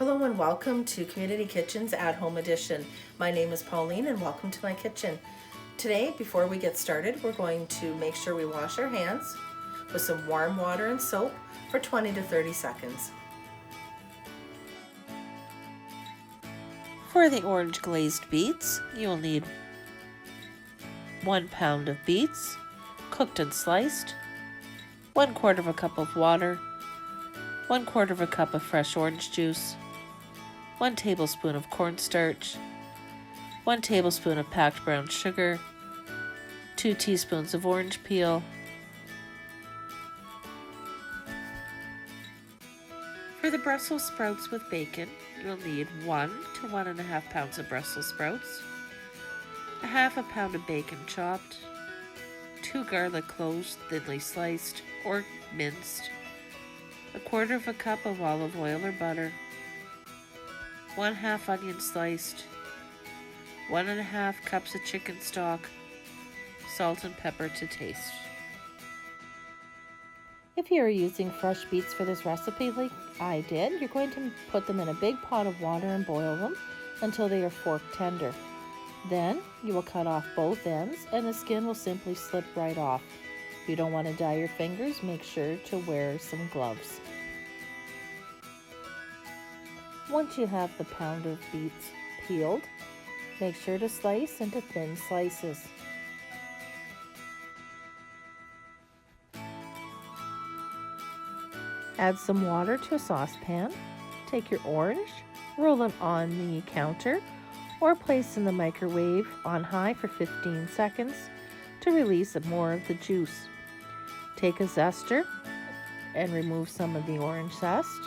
Hello and welcome to Community Kitchen's At Home Edition. My name is Pauline and welcome to my kitchen. Today, before we get started, we're going to make sure we wash our hands with some warm water and soap for 20 to 30 seconds. For the orange glazed beets, you'll need 1 pound of beets, cooked and sliced, 1/4 cup of water, 1/4 cup of fresh orange juice, 1 tablespoon of cornstarch, 1 tablespoon of packed brown sugar, 2 teaspoons of orange peel. For the Brussels sprouts with bacon, you'll need 1 to 1.5 pounds of Brussels sprouts, 1/2 pound of bacon chopped, 2 garlic cloves thinly sliced or minced, 1/4 cup of olive oil or butter, 1/2 onion sliced, 1.5 cups of chicken stock, salt and pepper to taste. If you are using fresh beets for this recipe like I did, you're going to put them in a big pot of water and boil them until they are fork tender. Then you will cut off both ends and the skin will simply slip right off. If you don't want to dye your fingers, make sure to wear some gloves. Once you have the pound of beets peeled, make sure to slice into thin slices. Add some water to a saucepan. Take your orange, roll it on the counter, or place in the microwave on high for 15 seconds to release more of the juice. Take a zester and remove some of the orange zest.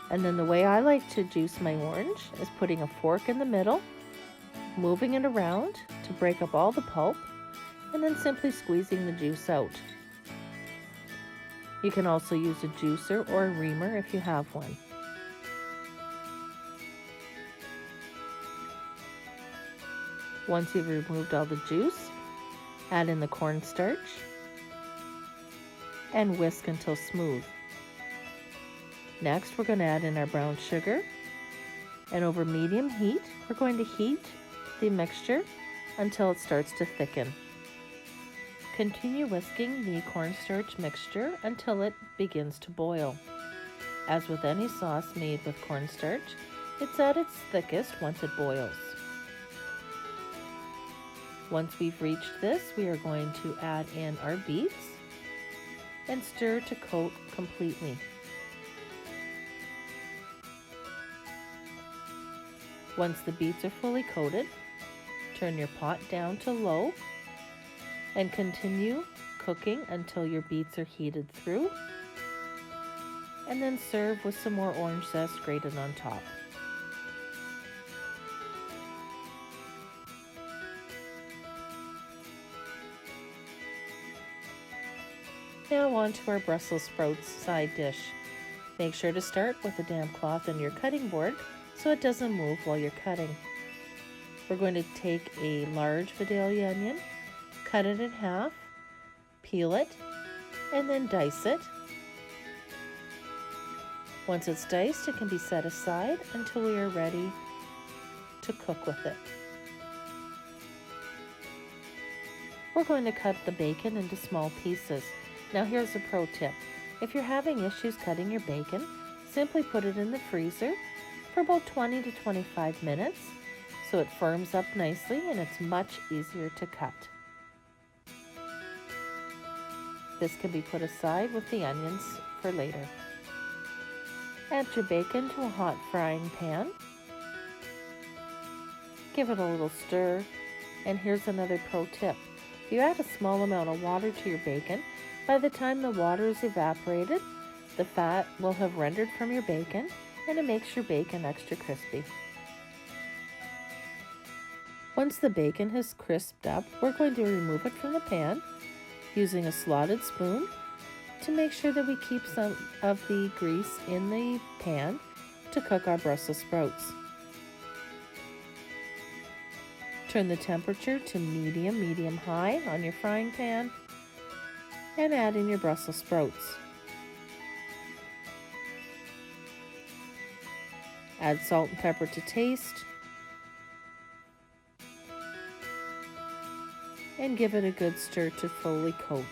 And then the way I like to juice my orange is putting a fork in the middle, moving it around to break up all the pulp, and then simply squeezing the juice out. You can also use a juicer or a reamer if you have one. Once you've removed all the juice, add in the cornstarch and whisk until smooth. Next, we're going to add in our brown sugar, and over medium heat, we're going to heat the mixture until it starts to thicken. Continue whisking the cornstarch mixture until it begins to boil. As with any sauce made with cornstarch, it's at its thickest once it boils. Once we've reached this, we are going to add in our beets and stir to coat completely. Once the beets are fully coated, turn your pot down to low and continue cooking until your beets are heated through, and then serve with some more orange zest grated on top. Now on to our Brussels sprouts side dish. Make sure to start with a damp cloth on your cutting board so it doesn't move while you're cutting. We're going to take a large Vidalia onion, cut it in half, peel it, and then dice it. Once it's diced, it can be set aside until we are ready to cook with it. We're going to cut the bacon into small pieces. Now here's a pro tip. If you're having issues cutting your bacon, simply put it in the freezer for about 20 to 25 minutes so it firms up nicely and it's much easier to cut. This can be put aside with the onions for later. Add your bacon to a hot frying pan. Give it a little stir, and here's another pro tip. If you add a small amount of water to your bacon, by the time the water is evaporated, the fat will have rendered from your bacon, and it makes your bacon extra crispy. Once the bacon has crisped up, we're going to remove it from the pan using a slotted spoon to make sure that we keep some of the grease in the pan to cook our Brussels sprouts. Turn the temperature to medium-high on your frying pan and add in your Brussels sprouts. Add salt and pepper to taste. And give it a good stir to fully coat.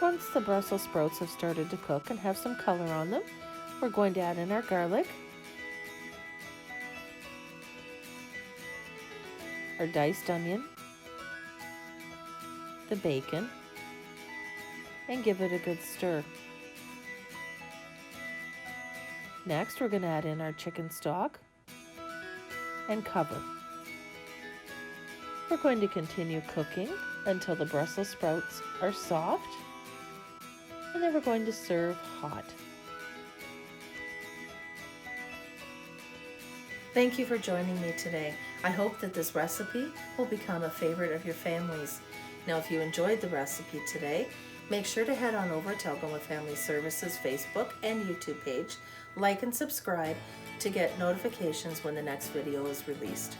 Once the Brussels sprouts have started to cook and have some color on them, we're going to add in our garlic, our diced onion, the bacon, and give it a good stir. Next, we're going to add in our chicken stock and cover. We're going to continue cooking until the Brussels sprouts are soft, and then we're going to serve hot. Thank you for joining me today. I hope that this recipe will become a favorite of your families. Now, if you enjoyed the recipe today, make sure to head on over to Algoma Family Services Facebook and YouTube page, like and subscribe to get notifications when the next video is released.